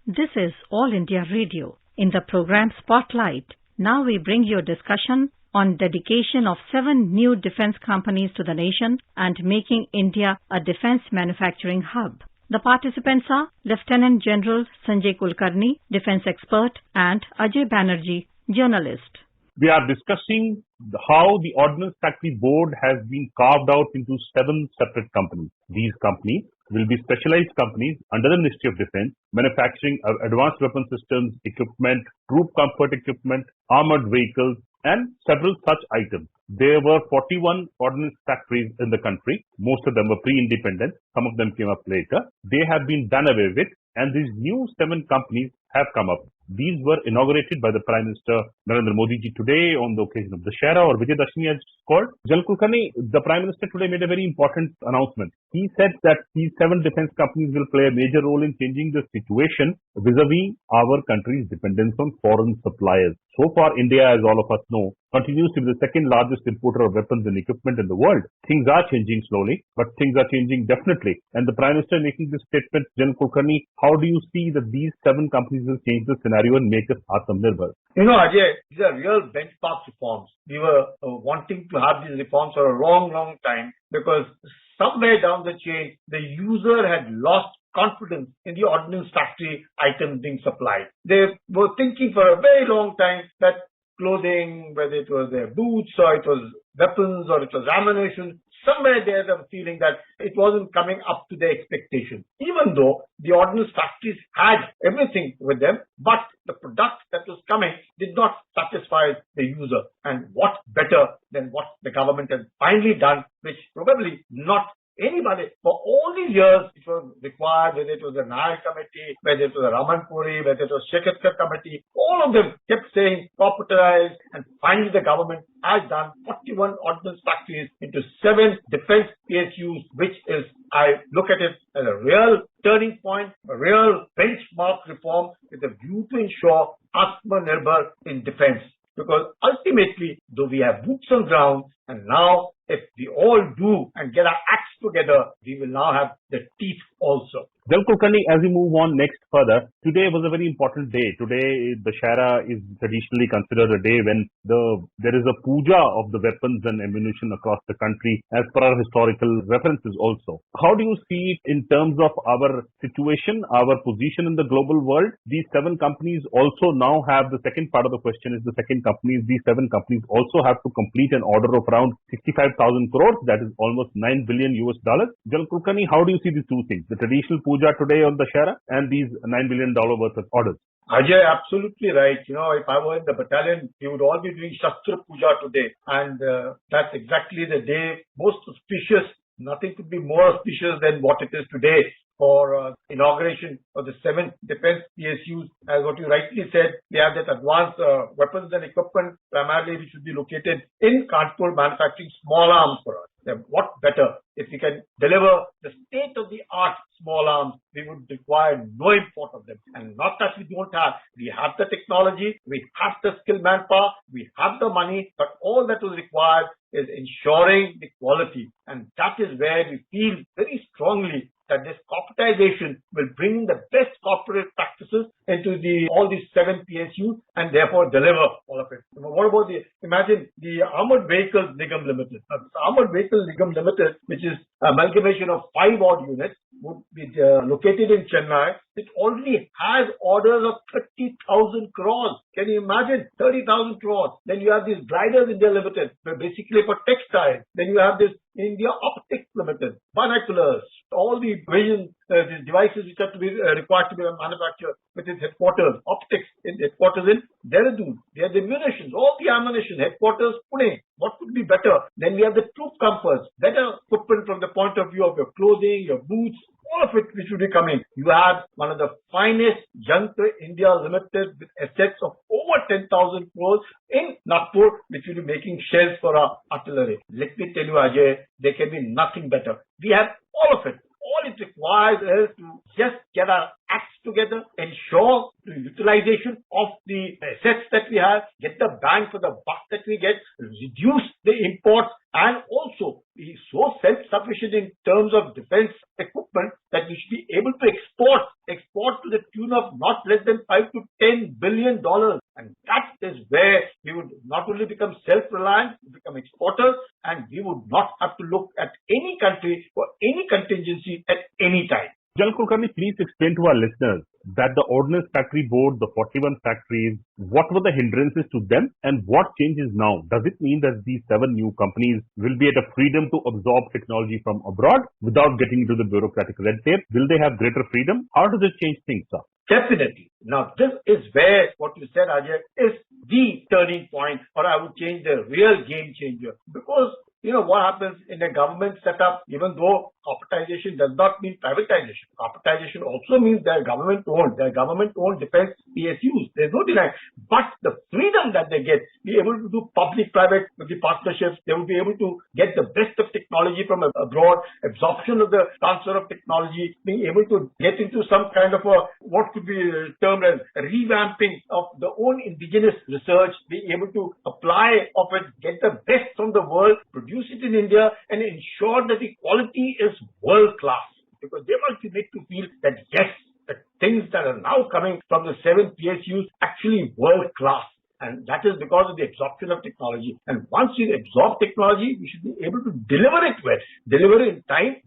This is All India Radio. In the program Spotlight, now we bring you a discussion on dedication of 7 new defense companies to the nation and making India a defense manufacturing hub. The participants are Lieutenant General Sanjay Kulkarni, defense expert, and Ajay Banerjee, journalist. We are discussing how the Ordnance Factory Board has been carved out into 7 separate companies. These companies will be specialized companies under the Ministry of Defense, manufacturing advanced weapon systems, equipment, troop comfort equipment, armored vehicles, and several such items. There were 41 ordnance factories in the country. Most of them were pre-independent. Some of them came up later. They have been done away with, and these new 7 companies have come up. These were inaugurated by the Prime Minister Narendra Modi ji today on the occasion of Dussehra, or Vijay Dashami as it's called. General Kulkarni, the Prime Minister today made a very important announcement. He said that these 7 defense companies will play a major role in changing the situation vis-a-vis our country's dependence on foreign suppliers. So far, India, as all of us know, continues to be the second largest importer of weapons and equipment in the world. Things are changing slowly, but things are changing definitely. And the Prime Minister making this statement, General Kulkarni, how do you see that these 7 companies will change the scenario and make us Atmanirbhar? You know, Ajay, these are real benchmark reforms. We were wanting to have these reforms for a long time because somewhere down the chain, the user had lost confidence in the ordnance factory items being supplied. They were thinking for a very long time that clothing, whether it was their boots or it was weapons or it was ammunition, somewhere there they were feeling that it wasn't coming up to their expectations. Even though the ordnance factories had everything with them, but the product that was coming did not satisfy the user. And what better than what the government has finally done, which probably not anybody for all these years it was required, whether it was the Nair committee, whether it was the Raman Puri, whether it was Shekatkar committee, all of them kept saying corporatize, and finally the government has done 41 ordnance factories into 7 defense PSUs, which is, I look at it as a real turning point, a real benchmark reform with a view to ensure Atmanirbhar in defense. Because ultimately, though we have boots on ground, and now if we all do and get our acts together, we will now have the teeth also. General Kulkarni, as we move on next further, today was a very important day. Today, Dussehra is traditionally considered a day when there is a puja of the weapons and ammunition across the country, as per our historical references also. How do you see it in terms of our situation, our position in the global world? These 7 companies also now have, the second part of the question is the second companies, these 7 companies also have to complete an order of around 65,000 crores, that is almost $9 billion US. General Kulkarni, how do you see these two things? The traditional puja today on Dussehra and these $9 billion worth of orders? Ajay, absolutely right. You know, if I were in the battalion, we would all be doing Shastra Puja today. And that's exactly the day most auspicious. Nothing could be more auspicious than what it is today for inauguration of the 7 defense PSUs. As what you rightly said, we have that advanced weapons and equipment, primarily which should be located in Kanpur, manufacturing small arms for us. Then what better if we can deliver the state-of-the-art small arms? We would require no import of them. And not that we don't have. We have the technology, we have the skilled manpower, we have the money, but all that was required is ensuring the quality. And that is where we feel very strongly that this corporatization will bring the best corporate practices into all these 7 PSUs and therefore deliver all of it. What about imagine the Armored Vehicles Nigam Limited. The Armored Vehicles Nigam Limited, which is amalgamation of 5 odd units, would be located in Chennai. It already has orders of 30,000 crores. Can you imagine? 30,000 crores. Then you have this Gliders India Limited, basically for textiles. Then you have this India Optics Limited, binoculars, all the vision these devices which have to be required to be manufactured with its headquarters, optics in headquarters in Dehradun. They have the munitions, all the ammunition, headquarters Pune. What could be better? Then we have the troop comforts, better equipment from the point of view of your clothing, your boots, all of it which will be coming. You have one of the finest Yantra India Limited with assets of over 10,000 crores in Nagpur, which will be making shells for our artillery. Let me tell you, Ajay, there can be nothing better. We have all of it. All it requires is to just get our acts together, ensure the utilization of the assets that we have, get the bang for the buck that we get, reduce the imports, and also be so self-sufficient in terms of defense equipment that we should be able to export to the tune of not less than $5 to $10 billion. And that is where we would not only become self-reliant, we become exporters, and we would not have to look at any country for any contingency at any time. General Kulkarni, please explain to our listeners that the Ordnance Factory Board, the 41 factories, what were the hindrances to them and what changes now? Does it mean that these 7 new companies will be at a freedom to absorb technology from abroad without getting into the bureaucratic red tape? Will they have greater freedom? How does it change things, sir? Definitely. Now, this is where what you said, Ajay, is the turning point, or I would change the real game changer. Because what happens in a government setup, even though corporatization does not mean privatization. Corporatization also means they're government-owned. They're government-owned defense PSUs. There's no denying. But the freedom that they get, be able to do public-private partnerships, they will be able to get the best of technology from abroad, absorption of the transfer of technology, being able to get into some kind of what could be termed as revamping of the own indigenous research, being able to apply of it, get the best from the world, produce it in India, and ensure that the quality is world class, because they must be made to feel that yes, the things that are now coming from the 7 PSUs actually world class. And that is because of the absorption of technology. And once you absorb technology, we should be able to deliver it well, deliver it in time.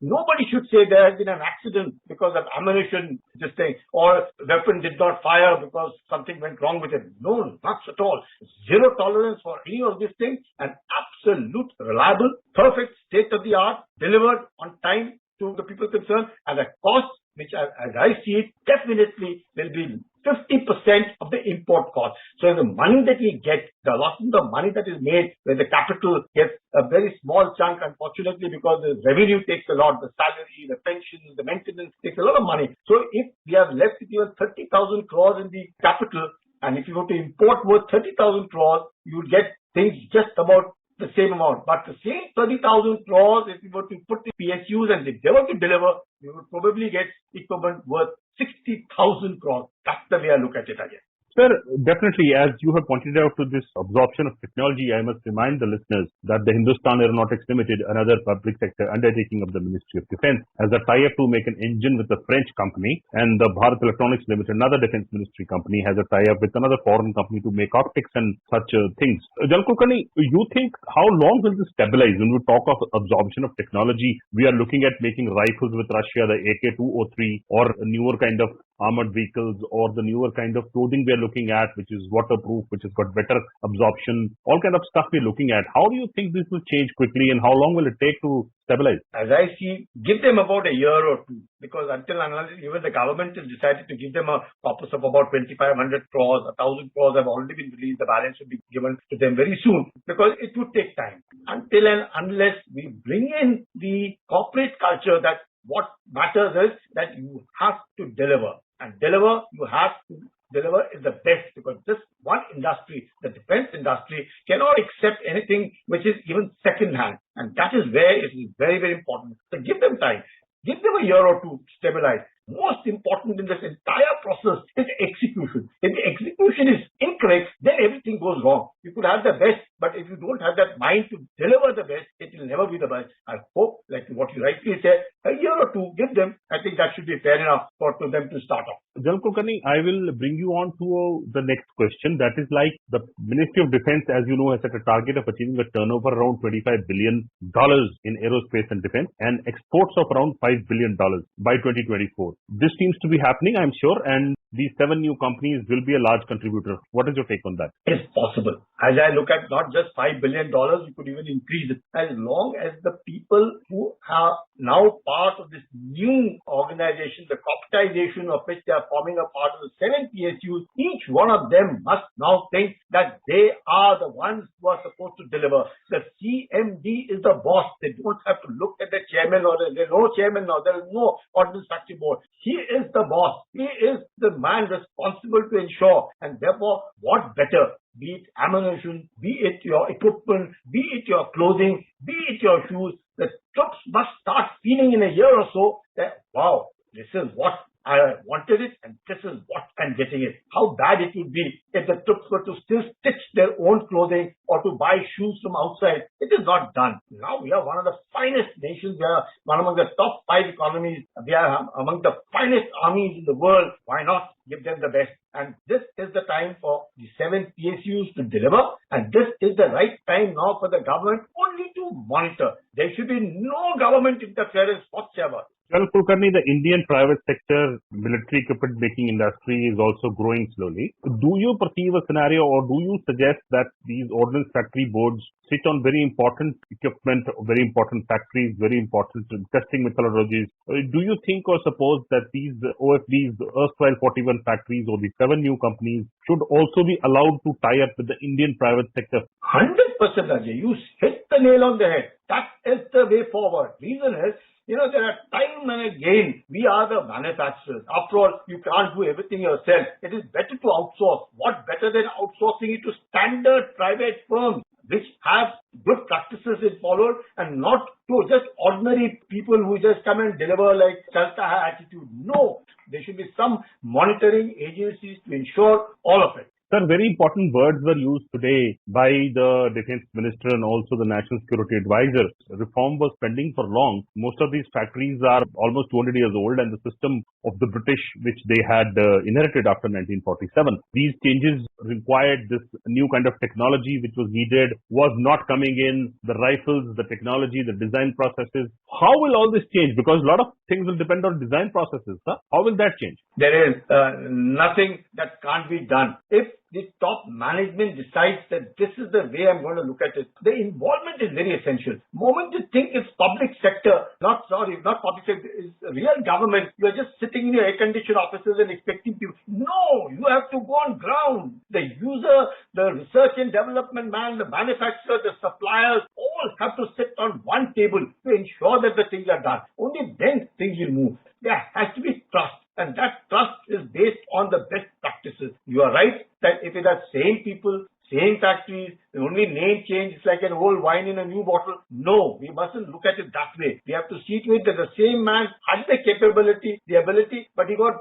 Nobody should say there has been an accident because of ammunition, this thing, or weapon did not fire because something went wrong with it. No, not at all. Zero tolerance for any of these things, and absolute, reliable, perfect, state of the art, delivered on time to the people concerned at a cost which, as I see it, definitely will be 50% of the import cost. So the money that we get, the loss of the money that is made, where the capital gets a very small chunk, unfortunately, because the revenue takes a lot, the salary, the pensions, the maintenance takes a lot of money. So if we have left with even 30,000 crores in the capital, and if you were to import worth 30,000 crores, you would get things just about the same amount. But the same 30,000 crores, if you were to put the PSUs and if they were to deliver, you would probably get equipment worth 60,000 crores. That's the way I look at it again. Sir, definitely, as you have pointed out to this absorption of technology, I must remind the listeners that the Hindustan Aeronautics Limited, another public sector undertaking of the Ministry of Defense, has a tie-up to make an engine with a French company, and the Bharat Electronics Limited, another defense ministry company, has a tie-up with another foreign company to make optics and such things. General Kulkarni, you think how long will this stabilize? When we talk of absorption of technology, we are looking at making rifles with Russia, the AK-203, or newer kind of armored vehicles, or the newer kind of clothing we are looking at, which is waterproof, which has got better absorption, all kind of stuff we're looking at. How do you think this will change quickly, and how long will it take to stabilize? As I see, give them about a year or two, because until even the government has decided to give them a corpus of about 2,500 crores, 1,000 crores have already been released. The balance will be given to them very soon, because it would take time. Until and unless we bring in the corporate culture that what matters is that you have to deliver. And you have to deliver is the best, because this one industry, the defense industry, cannot accept anything which is even second hand. And that is where it is very, very important. So give them time. Give them a year or two to stabilize. Most important in this entire process is execution. If the execution is incorrect, then everything goes wrong. You could have the best, but if you don't have that mind to deliver the best, it will never be the best. I hope, like what you rightly said, a year or two, give them. I think that should be fair enough for them to start off. General Kulkarni, I will bring you on to the next question. That is like the Ministry of Defense, as you know, has set a target of achieving a turnover around $25 billion in aerospace and defense, and exports of around $5 billion by 2024. This seems to be happening, I'm sure, and these 7 new companies will be a large contributor. What is your take on that? It's possible. As I look at not just $5 billion, you could even increase it. As long as the people who are now part of this new organization, the corporatization of which they are forming a part of the 7 PSUs, each one of them must now think that they are the ones who are supposed to deliver. The CMD is the boss. They don't have to look at the chairman, or there's no chairman now. There is no Ordnance Factory Board. He is the boss. He is the man responsible to ensure, and therefore what better, be it ammunition, be it your equipment, be it your clothing, be it your shoes, the troops must start feeling in a year or so that wow, this is what I wanted it and this is what I'm getting it. How bad it would be if the troops were to still stitch their own clothing or to buy shoes from outside. It is not done. Now we are one of the finest nations. We are one among the top 5 economies. We are among the finest armies in the world. Why not give them the best? And this is the time for the 7 PSUs to deliver. And this is the right time now for the government only to monitor. There should be no government interference whatsoever. Well, Kulkarni, the Indian private sector military equipment making industry is also growing slowly. Do you perceive a scenario or do you suggest that these ordnance factory boards sit on very important equipment, very important factories, very important testing methodologies? Do you think or suppose that these OFBs, the erstwhile 41 factories or the 7 new companies should also be allowed to tie up with the Indian private sector? 100%, Ajay. You hit the nail on the head. That is the way forward. Reason is, there are time and again, we are the manufacturers. After all, you can't do everything yourself. It is better to outsource. What better than outsourcing it to standard private firms which have good practices in followed and not to just ordinary people who just come and deliver like chalta hai attitude. No, there should be some monitoring agencies to ensure all of it. Sir, very important words were used today by the Defense Minister and also the National Security Advisor. Reform was pending for long. Most of these factories are almost 200 years old and the system of the British which they had inherited after 1947. These changes required this new kind of technology which was needed, was not coming in, the rifles, the technology, the design processes. How will all this change? Because a lot of things will depend on design processes. Sir. How will that change? There is nothing that can't be done. If the top management decides that this is the way I'm going to look at it, the involvement is very essential. Moment you think it's public sector, not public sector, it's real government, you're just sitting in your air-conditioned offices and expecting people. No, you have to go on ground. The user, the research and development man, the manufacturer, the suppliers, all have to sit on one table to ensure that the things are done. Only then things will move. There has to be trust. And that trust is based on the best practices. You are right that if it are same people, same factories, the only name change is like an old wine in a new bottle. No, we mustn't look at it that way. We have to see to it that the same man had the capability, the ability, but he got,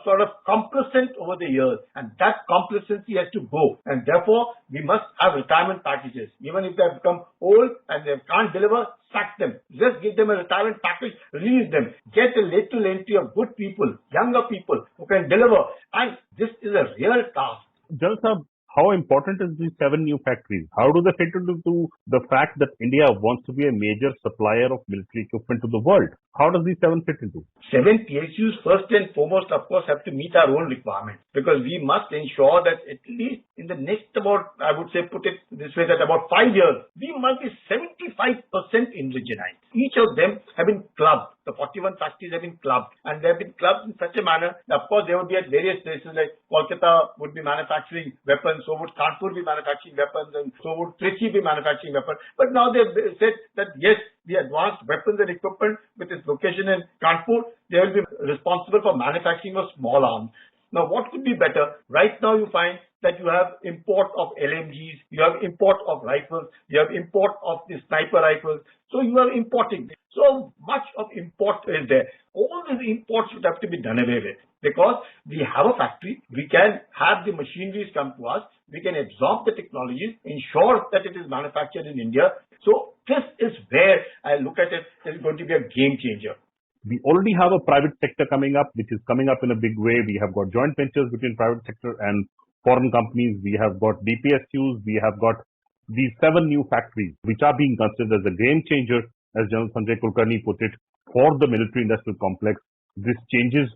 sort of complacent over the years. And that complacency has to go. And therefore, we must have retirement packages. Even if they have become old and they can't deliver, sack them. Just give them a retirement package, release them. Get a lateral entry of good people, younger people who can deliver. And this is a real task. Jalsa, how important is these 7 new factories? How do they fit into the fact that India wants to be a major supplier of military equipment to the world? How does these 7 fit into? 7 PSUs, first and foremost, of course, have to meet our own requirements because we must ensure that at least in the next about, I would say, put it this way, that about 5 years, we must be 75% indigenized. Each of them have been clubbed. The 41 factories have been clubbed, and they have been clubbed in such a manner that, of course, they would be at various places, like Kolkata would be manufacturing weapons, so would Kanpur be manufacturing weapons, and so would Trichy be manufacturing weapons. But now they've said that, yes, the advanced weapons and equipment with its location in Kanpur, they will be responsible for manufacturing of small arms. Now, what could be better? Right now, you find that you have import of LMGs, you have import of rifles, you have import of the sniper rifles. So you are importing. So much of import is there. All these imports would have to be done away with because we have a factory, we can have the machineries come to us, we can absorb the technologies, ensure that it is manufactured in India. So this is where I look at it as going to be a game changer. We already have a private sector coming up, which is coming up in a big way. We have got joint ventures between private sector and foreign companies. We have got DPSUs. We have got these 7 new factories, which are being considered as a game changer, as General Sanjay Kulkarni put it, for the military industrial complex. This changes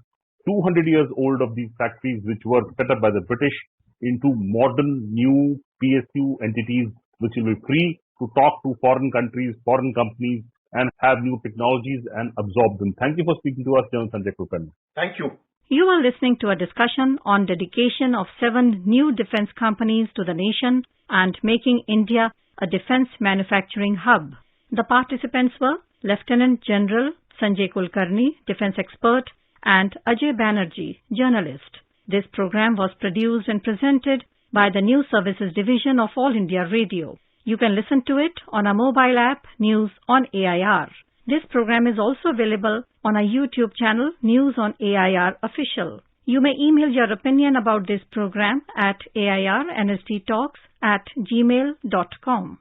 200 years old of these factories, which were set up by the British, into modern new PSU entities, which will be free to talk to foreign countries, foreign companies, and have new technologies and absorb them. Thank you for speaking to us, General Sanjay Kulkarni. Thank you. You are listening to a discussion on dedication of 7 new defense companies to the nation and making India a defense manufacturing hub. The participants were Lieutenant General Sanjay Kulkarni, defense expert, and Ajay Banerjee, journalist. This program was produced and presented by the News Services Division of All India Radio. You can listen to it on our mobile app, News on AIR. This program is also available on our YouTube channel, News on AIR Official. You may email your opinion about this program at airnsttalks@gmail.com.